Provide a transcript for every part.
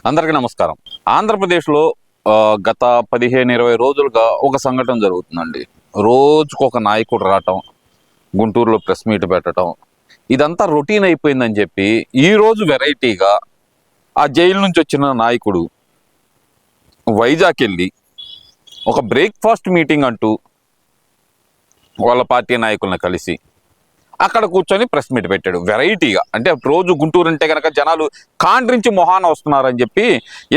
అందరికీ నమస్కారం. ఆంధ్రప్రదేశ్లో గత 15-20 రోజులుగా ఒక సంఘటన జరుగుతుందండి. రోజుకొక నాయకుడు రావటం, గుంటూరులో ప్రెస్ మీట్ పెట్టడం, ఇదంతా రొటీన్ అయిపోయిందని చెప్పి ఈరోజు వెరైటీగా ఆ జైలు నుంచి వచ్చిన నాయకుడు వైజాగ్ వెళ్ళి ఒక బ్రేక్ఫాస్ట్ మీటింగ్ అంటూ వాళ్ళ పార్టీ నాయకులను కలిసి అక్కడ కూర్చొని ప్రెస్ మీట్ పెట్టాడు వెరైటీగా. అంటే రోజు గుంటూరు అంటే కనుక జనాలు కాండ్రించి మొహాన వస్తున్నారని చెప్పి,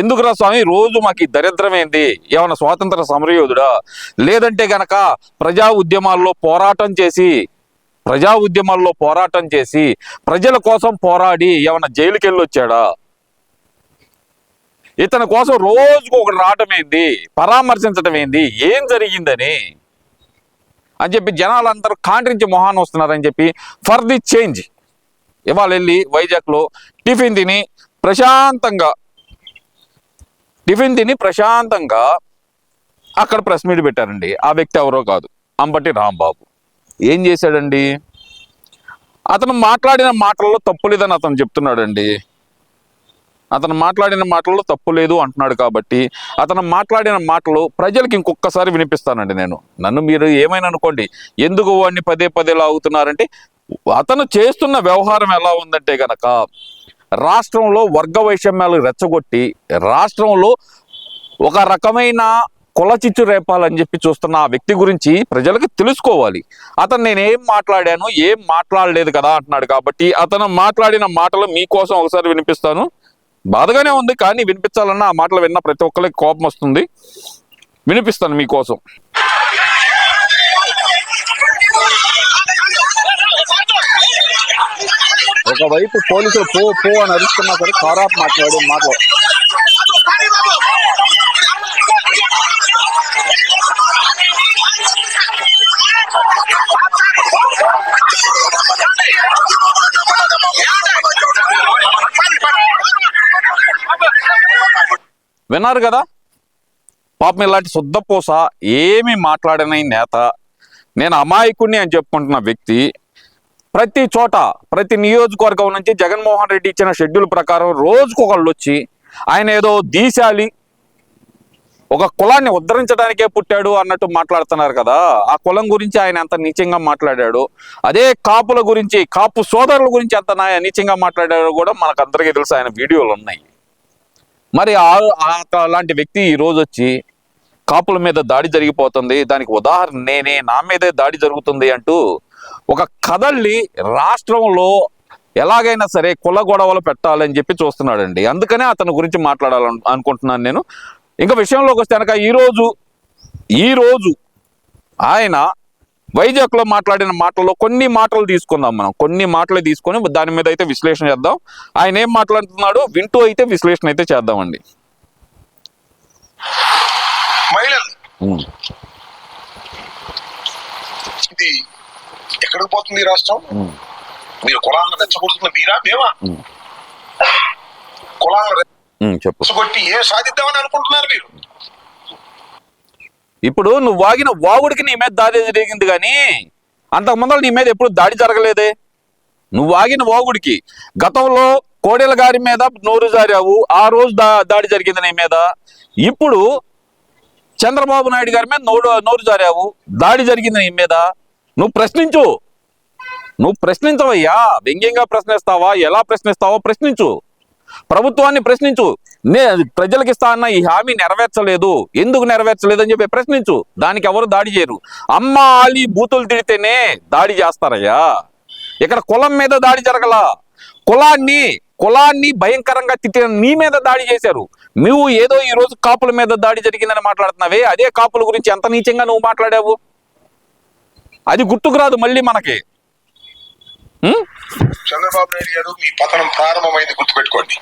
ఎందుకురా స్వామి రోజు మాకు ఈ దరిద్రం ఏంది, ఏమైనా స్వాతంత్ర సమరయోధుడా, లేదంటే గనక ప్రజా ఉద్యమాల్లో పోరాటం చేసి ప్రజల కోసం పోరాడి ఏమైనా జైలుకి వెళ్ళి వచ్చాడా, ఇతని కోసం రోజుకు ఒకటి రావటం ఏంది, పరామర్శించడం ఏంది, ఏం జరిగిందని అని చెప్పి జనాలందరూ కాండ్రించి మొహాన్ని వస్తున్నారని చెప్పి ఫర్ ది చేంజ్ ఇవాళ వెళ్ళి వైజాగ్లో టిఫిన్ తిని ప్రశాంతంగా అక్కడ ప్రెస్ మీట్ పెట్టారండి. ఆ వ్యక్తి ఎవరో కాదు, అంబటి రాంబాబు. ఏం చేశాడండి? అతను మాట్లాడిన మాటల్లో తప్పు లేదని అతను చెప్తున్నాడండి. అతను మాట్లాడిన మాటల్లో తప్పు లేదు అంటున్నాడు కాబట్టి అతను మాట్లాడిన మాటలు ప్రజలకి ఇంకొకసారి వినిపిస్తానండి. నన్ను మీరు ఏమైనా అనుకోండి, ఎందుకు వాడిని పదే పదే లాగుతున్నారంటే, అతను చేస్తున్న వ్యవహారం ఎలా ఉందంటే గనక రాష్ట్రంలో వర్గ వైషమ్యాలు రెచ్చగొట్టి రాష్ట్రంలో ఒక రకమైన కులచిచ్చు రేపాలని చెప్పి చూస్తున్న ఆ వ్యక్తి గురించి ప్రజలకు తెలుసుకోవాలి. అతను నేనేం మాట్లాడాను, ఏం మాట్లాడలేదు కదా అంటున్నాడు కాబట్టి అతను మాట్లాడిన మాటలు మీకోసం ఒకసారి వినిపిస్తాను. బాధగానే ఉంది, కానీ వినిపించాలన్నా ఆ మాటలు విన్న ప్రతి ఒక్కరికి కోపం వస్తుంది. వినిపిస్తాను మీకోసం. ఒకవైపు పోలీసులు పో అని అరుస్తున్నా సరే కారాప్ మాట్లాడే మాటలు. విన్నారు కదా, పాపం ఇలాంటి శుద్ధపూస ఏమి మాట్లాడని నేత, నేను అమాయకుడిని అని చెప్పుకుంటున్న వ్యక్తి ప్రతి చోట ప్రతి నియోజకవర్గం నుంచి జగన్మోహన్ రెడ్డి ఇచ్చిన షెడ్యూల్ ప్రకారం రోజుకొకళ్ళు వచ్చి ఆయన ఏదో దీశాలి, ఒక కులాన్ని ఉద్ధరించడానికే పుట్టాడు అన్నట్టు మాట్లాడుతున్నారు కదా. ఆ కులం గురించి ఆయన ఎంత నీచంగా మాట్లాడాడు, అదే కాపుల గురించి, కాపు సోదరుల గురించి ఎంత నీచంగా మాట్లాడాడో కూడా మనకు అందరికీ తెలుసు, ఆయన వీడియోలు ఉన్నాయి. మరి అలాంటి వ్యక్తి ఈరోజు వచ్చి కాపుల మీద దాడి జరిగిపోతుంది, దానికి ఉదాహరణ నేనే, నా మీదే దాడి జరుగుతుంది అంటూ ఒక కథల్ని రాష్ట్రంలో ఎలాగైనా సరే కుల గొడవలు పెట్టాలని చెప్పి చూస్తున్నాడండి. అందుకనే అతని గురించి మాట్లాడాలని అనుకుంటున్నాను నేను. ఇంకా విషయంలోకి వస్తే కనుక ఈరోజు ఆయన వైజాగ్లో మాట్లాడిన మాటల్లో కొన్ని మాటలు తీసుకుందాం. మనం కొన్ని మాటలు తీసుకొని దాని మీద అయితే విశ్లేషణ చేద్దాం. ఆయన ఏం మాట్లాడుతున్నాడో వింటూ అయితే విశ్లేషణ అయితే చేద్దామండి. ఇది ఎక్కడికి పోతుంది రాష్ట్రం? మీరు కులాలను రెచ్చగొడుతున్న మీరా మేమా? కులాలను రెచ్చగొట్టి ఏం సాధిద్దామని అనుకుంటున్నారు మీరు? ఇప్పుడు నువ్వు వాగిన వాగుడికి నీ మీద దాడి జరిగింది, కానీ అంతకు ముందర నీ మీద ఎప్పుడు దాడి జరగలేదే. నువ్వు వాగిన వాగుడికి గతంలో కోడెల గారి మీద నోరు జారావు, ఆ రోజు దాడి జరిగింది నీ మీద. ఇప్పుడు చంద్రబాబు నాయుడు గారి మీద నోరు జారావు, దాడి జరిగింది నీ మీద. నువ్వు ప్రశ్నించవయ్యా. వ్యంగ్యంగా ప్రశ్నిస్తావా, ఎలా ప్రశ్నిస్తావో ప్రశ్నించు, ప్రభుత్వాన్ని ప్రశ్నించు. ప్రజలకు ఇస్తా అన్న ఈ హామీ నెరవేర్చలేదు, ఎందుకు నెరవేర్చలేదు అని చెప్పి ప్రశ్నించు. దానికి ఎవరు దాడి చేయరు. అమ్మ ఆలి బూతులు తిడితేనే దాడి చేస్తారయ్యా. ఇక్కడ కులం మీద దాడి జరగల, కులాన్ని భయంకరంగా తిట్టిన నీ మీద దాడి చేశారు. నువ్వు ఏదో ఈ రోజు కాపుల మీద దాడి జరిగిందని మాట్లాడుతున్నావే, అదే కాపుల గురించి ఎంత నీచంగా నువ్వు మాట్లాడావు అది గుర్తుకు రాదు మళ్ళీ మనకి. చంద్రబాబు నాయుడు గారు, మీ పతనం ప్రారంభమైంది గుర్తుపెట్టుకోండి.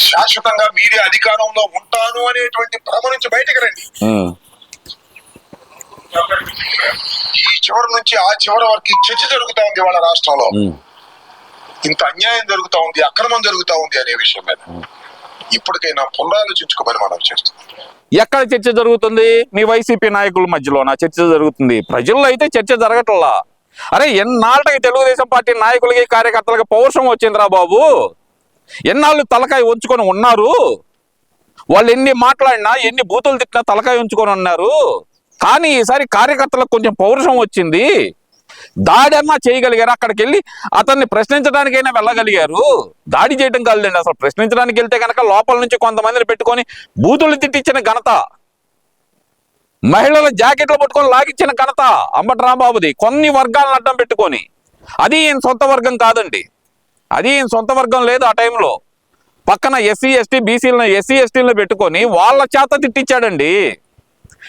శాశ్వతంగా మీరే అధికారంలో ఉంటాను అనేటువంటి భ్రమ నుంచి బయటకు రండి. ఈ చివరి నుంచి ఆ చివరి వరకు చర్చ జరుగుతా ఉంది వాళ్ళ రాష్ట్రంలో. ఇంత అన్యాయం జరుగుతా ఉంది, అక్రమం జరుగుతా ఉంది అనే విషయం మీద ఇప్పటికైనా పునరాలోచించుకోమని మనం చేస్తున్నాం. ఎక్కడ చర్చ జరుగుతుంది? మీ వైసీపీ నాయకుల మధ్యలోనా చర్చ జరుగుతుంది? ప్రజల్లో అయితే చర్చ జరగట్లా. అరే ఎన్నాళ్ళకి తెలుగుదేశం పార్టీ నాయకులకి కార్యకర్తలకి పౌరుషం వచ్చిందిరా బాబు. ఎన్నాళ్ళు తలకాయ ఉంచుకొని ఉన్నారు. వాళ్ళు ఎన్ని మాట్లాడినా ఎన్ని బూతులు తిట్టినా తలకాయ ఉంచుకొని ఉన్నారు. కానీ ఈసారి కార్యకర్తలకు కొంచెం పౌరుషం వచ్చింది. దాడి అన్నా చేయగలిగారు. అక్కడికి వెళ్ళి అతన్ని ప్రశ్నించడానికైనా వెళ్ళగలిగారు. దాడి చేయడం కాదండి, అసలు ప్రశ్నించడానికి వెళ్తే కనుక లోపల నుంచి కొంతమందిని పెట్టుకొని బూతులు తిట్టించిన ఘనత, మహిళల జాకెట్లు పట్టుకొని లాగిచ్చిన ఘనత అంబటి రాంబాబుది. కొన్ని వర్గాలను అడ్డం పెట్టుకొని. అది ఈయన సొంత వర్గం కాదండి, అది ఈయన సొంత వర్గం లేదు. ఆ టైంలో పక్కన ఎస్సీ ఎస్టీ బీసీలను ఎస్సీ ఎస్టీలను పెట్టుకొని వాళ్ళ చేత తిట్టించాడండి.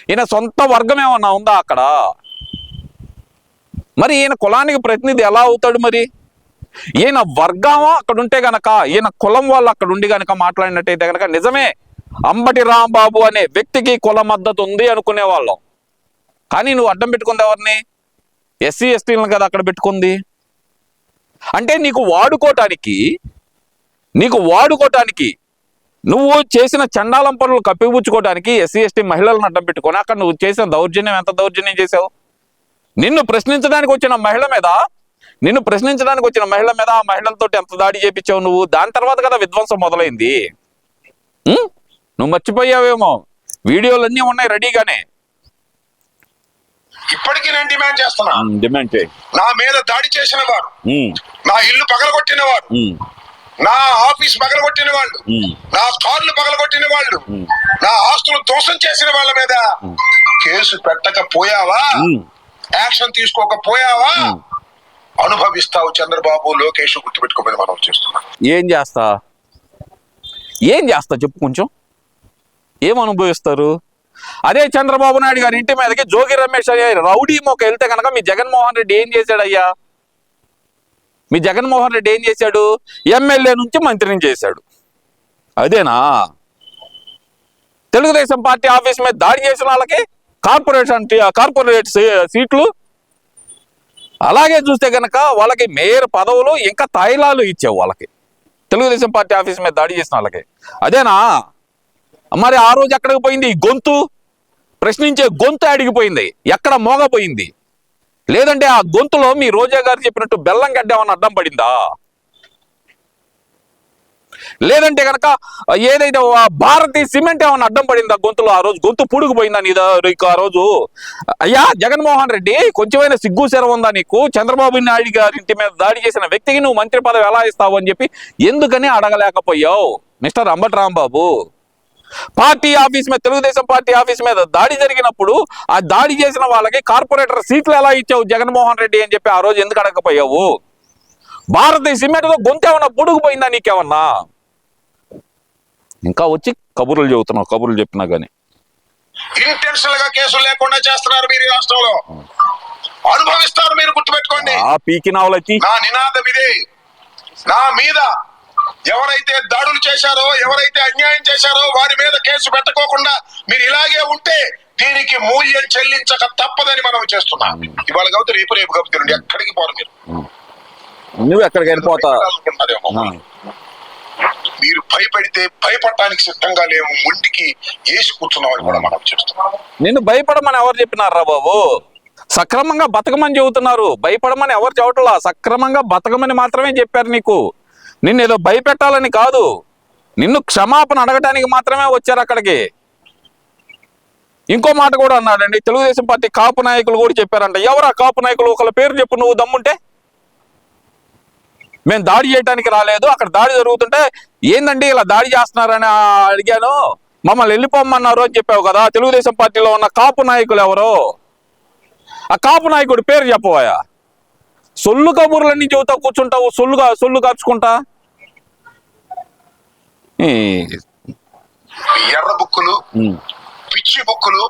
ఈయన సొంత వర్గం ఏమన్నా ఉందా అక్కడ? మరి ఈయన కులానికి ప్రతినిధి ఎలా అవుతాడు? మరి ఈయన వర్గం అక్కడ ఉంటే గనక, ఈయన కులం వాళ్ళు అక్కడ ఉండి గనక మాట్లాడినట్టయితే గనక నిజమే అంబటి రాంబాబు అనే వ్యక్తికి కుల మద్దతు ఉంది అనుకునేవాళ్ళం. కానీ నువ్వు అడ్డం పెట్టుకుంది ఎవరిని? ఎస్సీ ఎస్టీలను కదా అక్కడ పెట్టుకుంది. అంటే నీకు వాడుకోవటానికి నువ్వు చేసిన చండాలం పనులు కప్పిపుచ్చుకోవడానికి ఎస్సీ ఎస్టీ మహిళలను అడ్డం పెట్టుకొని అక్కడ నువ్వు చేసిన దౌర్జన్యం, ఎంత దౌర్జన్యం చేసావు? నిన్ను ప్రశ్నించడానికి వచ్చిన మహిళ మీద ఆ మహిళలతో ఎంత దాడి చేపించావు నువ్వు? దాని తర్వాత కదా విధ్వంసం మొదలైంది. నువ్వు మర్చిపోయావేమో, వీడియోలన్నీ ఉన్నాయి రెడీగానే. ఇప్పటికీ నేను డిమాండ్ చేస్తున్నా, డిమాండ్ చేయి. నా మీద దాడి చేసిన వారు, నా ఇల్లు పగలగొట్టిన వారు, నా ఆఫీస్ పగలగొట్టిన వాళ్ళు, నా కార్లు పగలగొట్టిన వాళ్ళు, నా ఆస్తులు ధ్వంసం చేసిన వాళ్ళ మీద కేసు పెట్టకపోయావా, యాక్షన్ తీసుకోకపోయావా, అనుభవిస్తావు చంద్రబాబు, లోకేష్. గుర్తుపెట్టుకోమని మనం చేస్తున్నాం. ఏం చేస్తా చెప్పు కొంచెం. ఏం అనుభవిస్తారు? అదే చంద్రబాబు నాయుడు గారి ఇంటి మీదకి జోగి రమేష్ అయ్యా రౌడీ మొక్క వెళ్తే కనుక మీ జగన్మోహన్ రెడ్డి ఏం చేశాడయ్యా? మీ జగన్మోహన్ రెడ్డి ఏం చేశాడు? ఎమ్మెల్యే నుంచి మంత్రిని చేశాడు. అదేనా? తెలుగుదేశం పార్టీ ఆఫీస్ మీద దాడి చేసిన వాళ్ళకి కార్పొరేట్ సీట్లు, అలాగే చూస్తే కనుక వాళ్ళకి మేయర్ పదవులు, ఇంకా తాయిలాలు ఇచ్చావు వాళ్ళకి, తెలుగుదేశం పార్టీ ఆఫీస్ మీద దాడి చేసిన వాళ్ళకి. అదేనా? మరి ఆ రోజు ఎక్కడికి పోయింది ఈ గొంతు? ప్రశ్నించే గొంతు అడిగిపోయింది, ఎక్కడ మోగపోయింది? లేదంటే ఆ గొంతులో మీ రోజా గారు చెప్పినట్టు బెల్లం గడ్డ ఏమన్నా అడ్డం పడిందా? లేదంటే కనుక ఏదైతే భారతీ సిమెంట్ ఏమన్నా అడ్డం పడిందా గొంతులో? ఆ రోజు గొంతు పూడుకుపోయిందా నీదా? ఆ రోజు అయ్యా జగన్మోహన్ రెడ్డి, కొంచెమైనా సిగ్గు శరం ఉందా నీకు? చంద్రబాబు నాయుడు గారి ఇంటి మీద దాడి చేసిన వ్యక్తికి నువ్వు మంత్రి పదవి ఎలా ఇస్తావు అని చెప్పి ఎందుకని అడగలేకపోయావు mister Ambati Rambabu? Party office మీద, తెలుగుదేశం పార్టీ ఆఫీస్ మీద దాడి జరిగినప్పుడు ఆ దాడి చేసిన వాళ్ళకి కార్పొరేటర్ సీట్లు ఎలా ఇచ్చావు జగన్మోహన్ రెడ్డి అని చెప్పి ఆ రోజు ఎందుకు అడగకపోయావు? భారతీయ సిమెంట్తో గొంతు ఏమన్నా పొడుగుపోయిందా నీకేమన్నా? ఇంకా వచ్చి కబుర్లు చెబుతున్నావు, కబుర్లు చెప్పినా గానీ. ఇంటెన్షనల్ గా కేసులు లేకుండా చేస్తున్నారు మీరు ఈ రాష్ట్రంలో, అనుభవిస్తారు మీరు. గుర్తుపెట్టుకోండి. ఆ పీకినావులకి నా నినాదం ఇదే. నా మీద ఎవరైతే దాడులు చేశారో, ఎవరైతే అన్యాయం చేశారో వారి మీద కేసు పెట్టకోకుండా మీరు ఇలాగే ఉంటే దీనికి మూల్యం చెల్లించక తప్పదని మనం చేస్తున్నాం. ఇవాళ కాబట్టి రేపు కాబట్టి ఎక్కడికి పోరు మీరు. నువ్వు ఎక్కడికి వెళ్ళిపోతా? మీరు భయపడితే భయపడటానికి సిద్ధంగా లేవు, ముండికి వేసి కూర్చున్నామని కూడా మనం చేస్తున్నాం. నిన్ను భయపడమని ఎవరు చెప్పినారా బాబు? సక్రమంగా బతకమని చెబుతున్నారు, భయపడమని ఎవరు చెప్పట్లా. సక్రమంగా బతకమని మాత్రమే చెప్పారు నీకు. నిన్ను ఏదో భయపెట్టాలని కాదు, నిన్ను క్షమాపణ అడగటానికి మాత్రమే వచ్చారు అక్కడికి. ఇంకో మాట కూడా అన్నాడండి, తెలుగుదేశం పార్టీ కాపు నాయకులు కూడా చెప్పారంట. ఎవరా కాపు నాయకులు? ఒకళ్ళ పేరు చెప్పు నువ్వు దమ్ముంటే. మేము దాడి చేయడానికి రాలేదు, అక్కడ దాడి జరుగుతుంటే ఏందండి ఇలా దాడి చేస్తున్నారని అడిగాను, మమ్మల్ని వెళ్ళిపోమన్నారు అని చెప్పావు కదా. తెలుగుదేశం పార్టీలో ఉన్న కాపు నాయకులు ఎవరు? ఆ కాపు నాయకుడి పేరు చెప్పబోయా? సొల్లు కబుర్లన్నీ చెబుతా కూర్చుంటావు, సొల్లు కార్చుకుంటా. ఎర్ర బుక్కులు, పిచ్చి బుక్కులు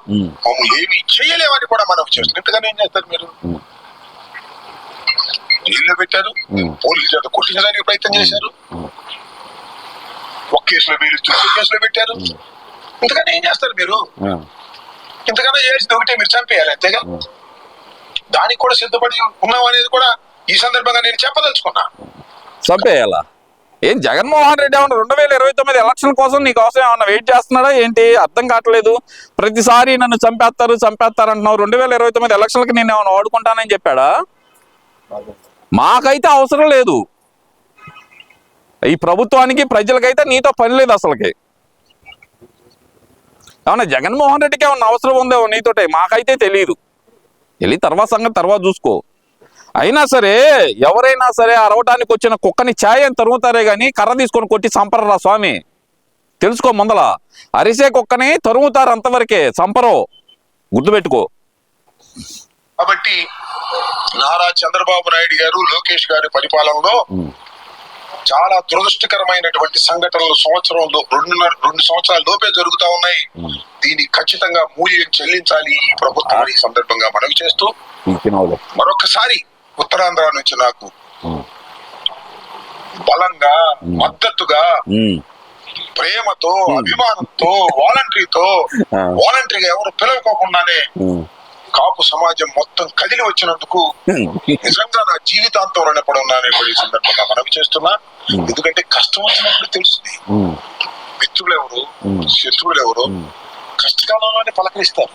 మమ్మల్ని ఏమి చేయలేవని కూడా మనం చేస్తున్నాం. ఇంతగానే ఏం చేస్తారు మీరు? జైల్లో పెట్టారు, పోలీసుల చేత కొట్టించడానికి ప్రయత్నం చేశారు, ఒక కేసులో మీరు కేసులో పెట్టారు. ఇంతకన్నా ఏం చేస్తారు మీరు? ఇంతకన్నా చేసి దొరికితే మీరు చంపేయాలి అంతేగా. దానికి కూడా సిద్ధపడి ఉన్నాం అనేది కూడా ఈ సందర్భంగా నేను చెప్పదలుచుకున్నా. చంపేయాలా? ఏం జగన్మోహన్ రెడ్డి ఏమన్నా 2029 ఎలక్షన్ కోసం నీకోసం ఏమన్నా వెయిట్ చేస్తున్నాడా ఏంటి? అర్థం కావట్లేదు. ప్రతిసారి నన్ను చంపేస్తారు అంటున్నావు. 2029 ఎలక్షన్లకి నేను ఏమన్నా వాడుకుంటానని చెప్పాడా? మాకైతే అవసరం లేదు. ఈ ప్రభుత్వానికి ప్రజలకైతే నీతో పని లేదు అసలుకి. అవునా, జగన్మోహన్ రెడ్డికి ఏమన్నా అవసరం ఉందో నీతోటే, మాకైతే తెలియదు. వెళ్ళి తర్వాత సంగతి తర్వాత చూసుకో. అయినా సరే ఎవరైనా సరే అరవటానికి వచ్చిన కుక్కని ఛాయ్ అని తరుగుతారే కానీ కర్ర తీసుకొని కొట్టి సంపరరా స్వామి, తెలుసుకో ముందల. అరిసే కుక్కని తరుగుతారు అంతవరకే, సంపరో, గుర్తుపెట్టుకో. కాబట్టి నారా చంద్రబాబు నాయుడు గారు, లోకేష్ గారి పరిపాలనలో చాలా దురదృష్టకరమైనటువంటి సంఘటనలు సంవత్సరంలో 2 సంవత్సరాల లోపే జరుగుతా ఉన్నాయి. దీన్ని ఖచ్చితంగా మూల్యం చెల్లించాలి ఈ ప్రభుత్వం ఈ సందర్భంగా మనవి చేస్తూ, మరొకసారి ఉత్తరాంధ్ర నుంచి నాకు బలంగా, మద్దతుగా, ప్రేమతో, అభిమానంతో, వాలంటరీగా ఎవరు పిలవకోకుండానే కాపు సమాజం మొత్తం కదిలి వచ్చినందుకు నిజంగా నా జీవితాంతం రుణపడి ఉన్నాను ఈ సందర్భంగా మనవి చేస్తున్నా. ఎందుకంటే కష్టం వచ్చినప్పుడు తెలుస్తుంది మిత్రులు ఎవరు, శత్రువులు ఎవరు. కష్టకాలంలోనే పలకరిస్తారు.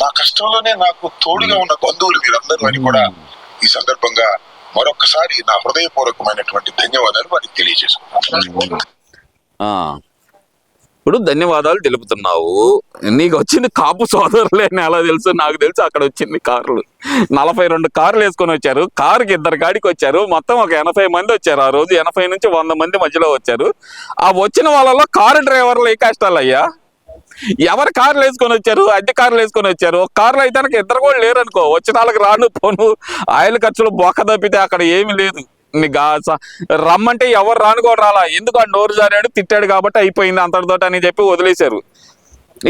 నా కష్టంలోనే నాకు తోడుగా ఉన్న బంధువులు మీరందరూ అని కూడా ఈ సందర్భంగా మరొకసారి నా హృదయపూర్వకమైనటువంటి ధన్యవాదాలు వారికి తెలియజేసుకున్నాను. ఇప్పుడు ధన్యవాదాలు తెలుపుతున్నావు. నీకు వచ్చింది కాపు సోదరులే అని ఎలా తెలుసు? నాకు తెలుసు అక్కడ వచ్చింది కార్లు, 42 కార్లు వేసుకొని వచ్చారు. కారుకి 2 గాడికి వచ్చారు. మొత్తం ఒక 80 మంది వచ్చారు. ఆ రోజు 80 నుంచి 100 మంది మధ్యలో వచ్చారు. ఆ వచ్చిన వాళ్ళలో కారు డ్రైవర్లు ఏ కష్టాలు అయ్యా? ఎవరు కార్లు వేసుకొని వచ్చారు? అద్దె కార్లు వేసుకొని వచ్చారు. ఒక కార్లు అయితే 2 కూడా లేరు అనుకో. వచ్చిన వాళ్ళకి రాను పోను ఆయిల్ ఖర్చులు బొక్క తప్పితే అక్కడ ఏమి లేదు. రమ్మంటే ఎవరు రాను కూడా రాలా. ఎందుకు ఆ నోరు జారాడు, తిట్టాడు కాబట్టి అయిపోయింది అంతటితో అని చెప్పి వదిలేశారు.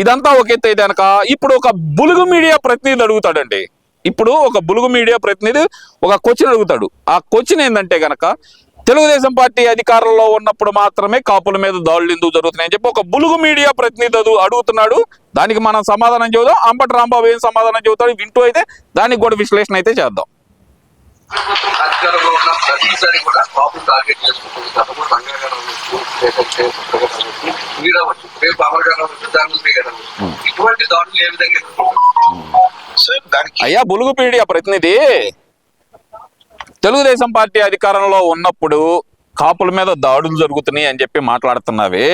ఇదంతా ఒక ఎత్తు అయితే కనుక ఇప్పుడు ఒక బులుగు మీడియా ప్రతినిధి అడుగుతాడండి. ఇప్పుడు ఒక బులుగు మీడియా ప్రతినిధి ఒక క్వశ్చన్ అడుగుతాడు. ఆ క్వశ్చన్ ఏంటంటే గనక తెలుగుదేశం పార్టీ అధికారంలో ఉన్నప్పుడు మాత్రమే కాపుల మీద దాడులు ఎందుకు జరుగుతున్నాయని చెప్పి ఒక బులుగు మీడియా ప్రతినిధి అడుగుతున్నాడు. దానికి మనం సమాధానం చెబుదాం. అంబటి రాంబాబు ఏం సమాధానం చెబుతాడు వింటూ అయితే దానికి కూడా విశ్లేషణ అయితే చేద్దాం. అధికారంలో ఉన్న ప్రతిసారి కూడా కాపులు టార్గెట్ చేసుకుంటుంది. తప్పకుండా రంగా గారు అవ్వచ్చు, రేపు అమర్ గారు అవ్వచ్చు, ధర్మశ్రీ గారు అవ్వచ్చు. ఇటువంటి దాడులు ఏ విధంగా అయ్యా బులుగు మీడియా ప్రతినిధి, తెలుగుదేశం పార్టీ అధికారంలో ఉన్నప్పుడు కాపుల మీద దాడులు జరుగుతున్నాయి అని చెప్పి మాట్లాడుతున్నావే,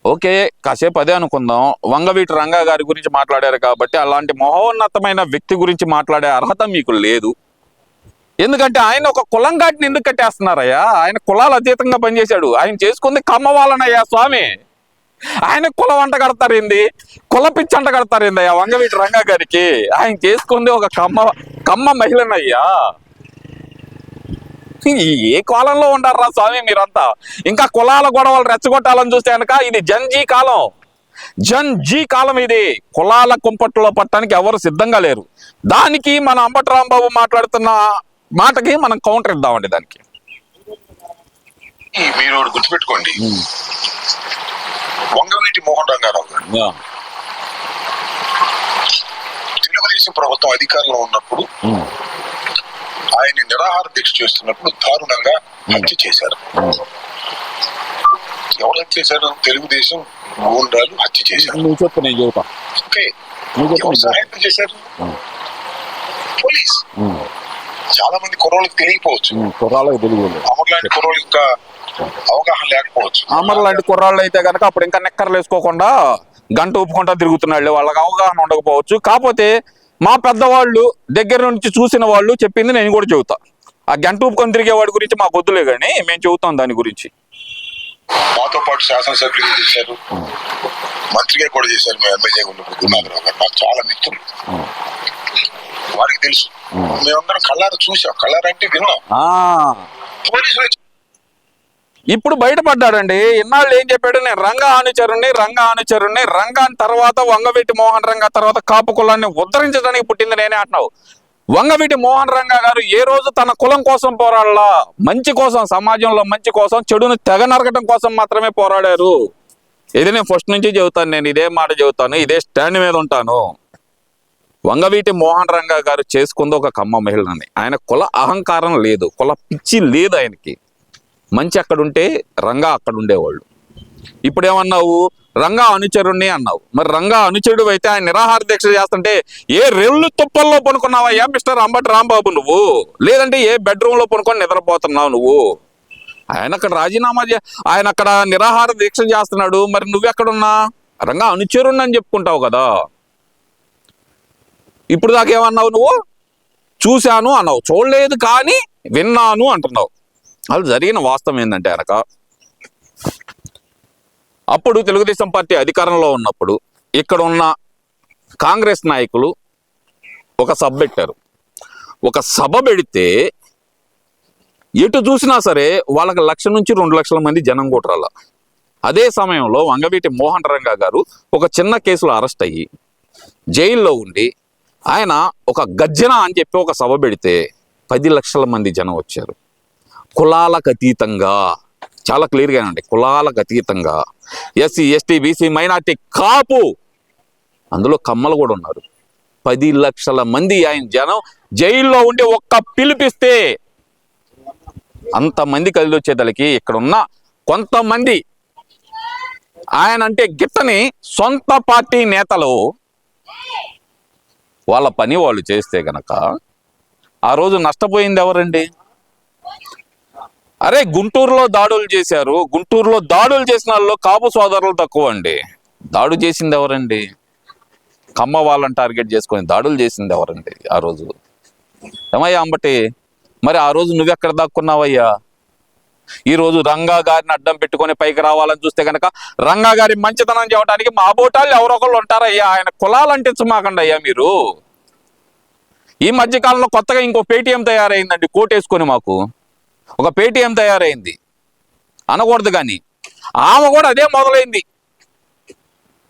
ఓకే కాసేపు అదే అనుకుందాం. వంగవీటి రంగా గారి గురించి మాట్లాడారు కాబట్టి అలాంటి మహోన్నతమైన వ్యక్తి గురించి మాట్లాడే అర్హత మీకు లేదు. ఎందుకంటే ఆయన ఒక కులం ఘాటిని ఎందుకు కట్టేస్తున్నారయ్యా? ఆయన కులాలు అతీతంగా పనిచేశాడు. ఆయన చేసుకుంది కమ్మ వాళ్ళనయ్యా స్వామి. ఆయన కులం అంట కడతారేంది, కుల పిచ్చి అంట కడతారేంది అయ్యా వంగవీటి రంగా గారికి? ఆయన చేసుకుంది ఒక కమ్మ మహిళనయ్యా. ఏ కాలంలో ఉండారా స్వామి మీరంతా? ఇంకా కులాల గొడవలు రెచ్చగొట్టాలని చూస్తే కనుక ఇది జన్జీ కాలం ఇది. కులాల కుంపట్లో పట్టడానికి ఎవరు సిద్ధంగా లేరు. దానికి మన అంబటి రాంబాబు మాట్లాడుతున్న మాటకి మనం కౌంటర్ ఇద్దామండి. దానికి మీరు గుర్తుపెట్టుకోండి, వంగవీటి మోహన్ రంగారావు గారు తెలుగుదేశం ప్రభుత్వం అధికారంలో ఉన్నప్పుడు ఆయన నిరాహార దీక్ష చేస్తున్నప్పుడు దారుణంగా హత్య చేశారు. ఎవరు హత్య చేశారు? తెలుగుదేశం గూండాలు హత్య చేశారు. ఓకే, ఎవరు సహాయం చేశారు? పోలీస్. చాలా మంది కుర్రోళ్ళకి తెలియకపోవచ్చు, అమర్ లాంటి కుర్రోళ్ళు ఇంకా అవగాహన లేకపోవచ్చు. అమర్ లాంటి కుర్రాళ్ళు అయితే కనుక అప్పుడు ఇంకా నెక్కర్లు వేసుకోకుండా గంట ఊపుకుంటా తిరుగుతున్నాళ్ళు, వాళ్ళకి అవగాహన ఉండకపోవచ్చు. కాకపోతే మా పెద్దవాళ్ళు దగ్గర నుంచి చూసిన వాళ్ళు చెప్పింది నేను కూడా చెబుతా. ఆ గంట ఊపుకొని తిరిగే వాడి గురించి మాకు వద్దులే కానీ మేము చెబుతాం దాని గురించి. మాతో పాటు శాసనసభ్యులు చేశారు, మంత్రిగా కూడా చేశారు. మేము ఎమ్మెల్యేగా ఉన్నప్పుడు గురునాథరావు గారు నాకు చాలా మిత్రులు, వారికి తెలుసు. మేమందరం కళ్ళారు చూసాం, కళ్ళారంటే విన్నాం. పోలీసులు ఇప్పుడు బయటపడ్డాడండి. ఇన్నాళ్ళు ఏం చెప్పాడు? నేను రంగా అనుచరుణ్ణి. రంగా తర్వాత వంగవీటి మోహన్ రంగా తర్వాత కాపు కులాన్ని ఉద్ధరించడానికి పుట్టింది నేనే అంటున్నావు. వంగవీటి మోహన్ రంగా గారు ఏ రోజు తన కులం కోసం పోరాడలా, మంచి కోసం, సమాజంలో మంచి కోసం, చెడును తెగ నరకటం కోసం మాత్రమే పోరాడారు. ఇది నేను ఫస్ట్ నుంచి చెబుతాను. నేను ఇదే మాట చెబుతాను, ఇదే స్టాండ్ మీద ఉంటాను. వంగవీటి మోహన్ రంగా గారు చేసుకుంది ఒక కమ్మ మహిళని. ఆయన కుల అహంకారం లేదు, కుల పిచ్చి లేదు ఆయనకి. మంచి అక్కడుంటే రంగా అక్కడ ఉండేవాళ్ళు. ఇప్పుడు ఏమన్నావు? రంగా అనుచరుణ్ణి అన్నావు. మరి రంగా అనుచరుడు అయితే ఆయన నిరాహార దీక్ష చేస్తుంటే ఏ రెల్లు తుప్పల్లో పనుకున్నావయ్యా మిస్టర్ అంబటి రాంబాబు నువ్వు? లేదంటే ఏ బెడ్రూమ్ లో పనుకొని నిద్రపోతున్నావు నువ్వు? ఆయన అక్కడ ఆయన అక్కడ నిరాహార దీక్ష చేస్తున్నాడు. మరి నువ్వెక్కడున్నా రంగా అనుచరుణ్ణని చెప్పుకుంటావు కదా. ఇప్పుడు దాకా ఏమన్నావు నువ్వు? చూశాను అన్నావు, చూడలేదు కానీ విన్నాను అంటున్నావు. అది జరిగిన వాస్తవం ఏంటంటే కనుక అప్పుడు తెలుగుదేశం పార్టీ అధికారంలో ఉన్నప్పుడు ఇక్కడ ఉన్న కాంగ్రెస్ నాయకులు ఒక సభ పెట్టారు. ఒక సభ పెడితే ఎటు చూసినా సరే వాళ్ళకి 1,00,000 నుంచి 2,00,000 మంది జనం కూటరాల. అదే సమయంలో వంగవీటి మోహన్ రంగా గారు ఒక చిన్న కేసులో అరెస్ట్ అయ్యి జైల్లో ఉండి ఆయన ఒక గర్జన అని చెప్పి ఒక సభ పెడితే 10 లక్షల మంది జనం వచ్చారు. కులాలకు అతీతంగా, చాలా క్లియర్గా అండి, కులాలకు అతీతంగా ఎస్సీ ఎస్టీ బీసీ మైనార్టీ కాపు, అందులో కమ్మలు కూడా ఉన్నారు. 10 లక్షల మంది ఆయన జనం జైల్లో ఉండి ఒక్క పిలిపిస్తే అంతమంది కదిలి వచ్చేదలకి ఇక్కడ ఉన్న కొంతమంది ఆయన అంటే గిట్టని సొంత పార్టీ నేతలు వాళ్ళ పని వాళ్ళు చేస్తే గనక ఆ రోజు నష్టపోయింది ఎవరండి? అరే గుంటూరులో దాడులు చేశారు. గుంటూరులో దాడులు చేసిన వాళ్ళు కాపు సోదరులు తక్కువ అండి. దాడు చేసింది ఎవరండి? కమ్మ వాళ్ళని టార్గెట్ చేసుకొని దాడులు చేసింది ఎవరండి ఆ రోజు? ఏమయ్యా అంబటి, మరి ఆ రోజు నువ్వెక్కడ దాక్కున్నావయ్యా? ఈ రోజు రంగా గారిని అడ్డం పెట్టుకొని పైకి రావాలని చూస్తే కనుక రంగా గారి మంచితనం చెప్పడానికి మా బోటాలు ఎవరో ఒకళ్ళు ఉంటారయ్యా. ఆయన కులాలు అంటించమాకండి అయ్యా మీరు. ఈ మధ్య కాలంలో కొత్తగా ఇంకో పేటీఎం తయారైందండి, కోటేసుకొని మాకు ఒక పేటీఎం తయారైంది అనకూడదు కానీ ఆమె కూడా అదే మొదలైంది,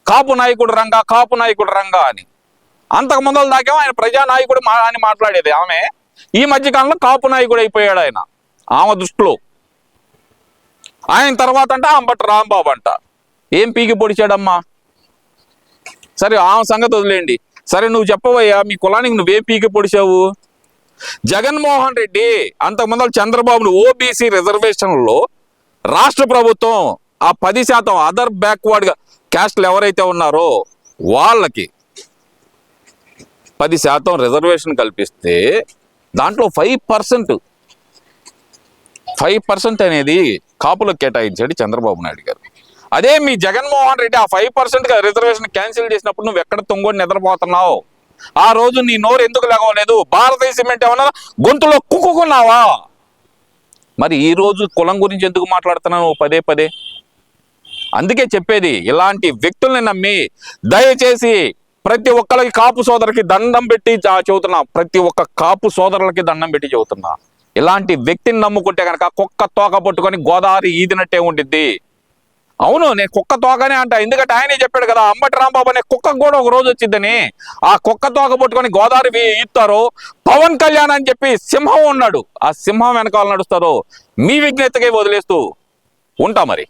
కాపు నాయకుడు రంగా, కాపు నాయకుడు రంగా అని. అంతకు ముందల దాకేమో ఆయన ప్రజానాయకుడు అని మాట్లాడేది ఆమె. ఈ మధ్యకాలంలో కాపు నాయకుడు అయిపోయాడు ఆయన ఆమె దృష్టిలో. ఆయన తర్వాత అంట అంబటి రాంబాబు అంట. ఏం పీకి పొడిచాడమ్మా? సరే ఆమె సంగతి వదిలేండి. సరే నువ్వు చెప్పవయ్యా, మీ కులానికి నువ్వేం పీకి పొడిచావు? జగన్మోహన్ రెడ్డి అంతకుముందు చంద్రబాబును ఓబీసీ రిజర్వేషన్లో రాష్ట్ర ప్రభుత్వం ఆ 10% అదర్ బ్యాక్వర్డ్ క్యాస్ట్లు ఎవరైతే ఉన్నారో వాళ్ళకి 10% రిజర్వేషన్ కల్పిస్తే దాంట్లో 5% అనేది కాపులకు కేటాయించాడు చంద్రబాబు నాయుడు గారు. అదే మీ జగన్మోహన్ రెడ్డి ఆ 5% రిజర్వేషన్ క్యాన్సిల్ చేసినప్పుడు నువ్వు ఎక్కడ తొంగోని నిద్రపోతున్నావు? ఆ రోజు నీ నోరు ఎందుకు లేగలేదు? భారతీయ సిమెంట్ ఏమన్నా గొంతులో కుక్కున్నావా? మరి ఈ రోజు కులం గురించి ఎందుకు మాట్లాడుతున్నావు పదే పదే? అందుకే చెప్పేది, ఇలాంటి వ్యక్తుల్ని నమ్మి దయచేసి ప్రతి ఒక్కరికి కాపు సోదరులకి దండం పెట్టి చెబుతున్నా, ప్రతి ఒక్క కాపు సోదరులకి దండం పెట్టి చెబుతున్నా, ఇలాంటి వ్యక్తిని నమ్ముకుంటే కనుక కుక్క తోక పట్టుకొని గోదావరి ఈదినట్టే ఉండిద్ది. అవును, నేను కుక్క తోకనే అంట, ఎందుకంటే ఆయనే చెప్పాడు కదా, అంబటి రాంబాబు అనే కుక్కకు కూడా ఒక రోజు వచ్చిద్దని. ఆ కుక్క తోక పట్టుకొని గోదావరి ఈత్తారో, పవన్ కళ్యాణ్ అని చెప్పి సింహం ఉన్నాడు, ఆ సింహం వెనకాల నడుస్తారో మీ విజ్ఞతకే వదిలేస్తూ ఉంటా మరి.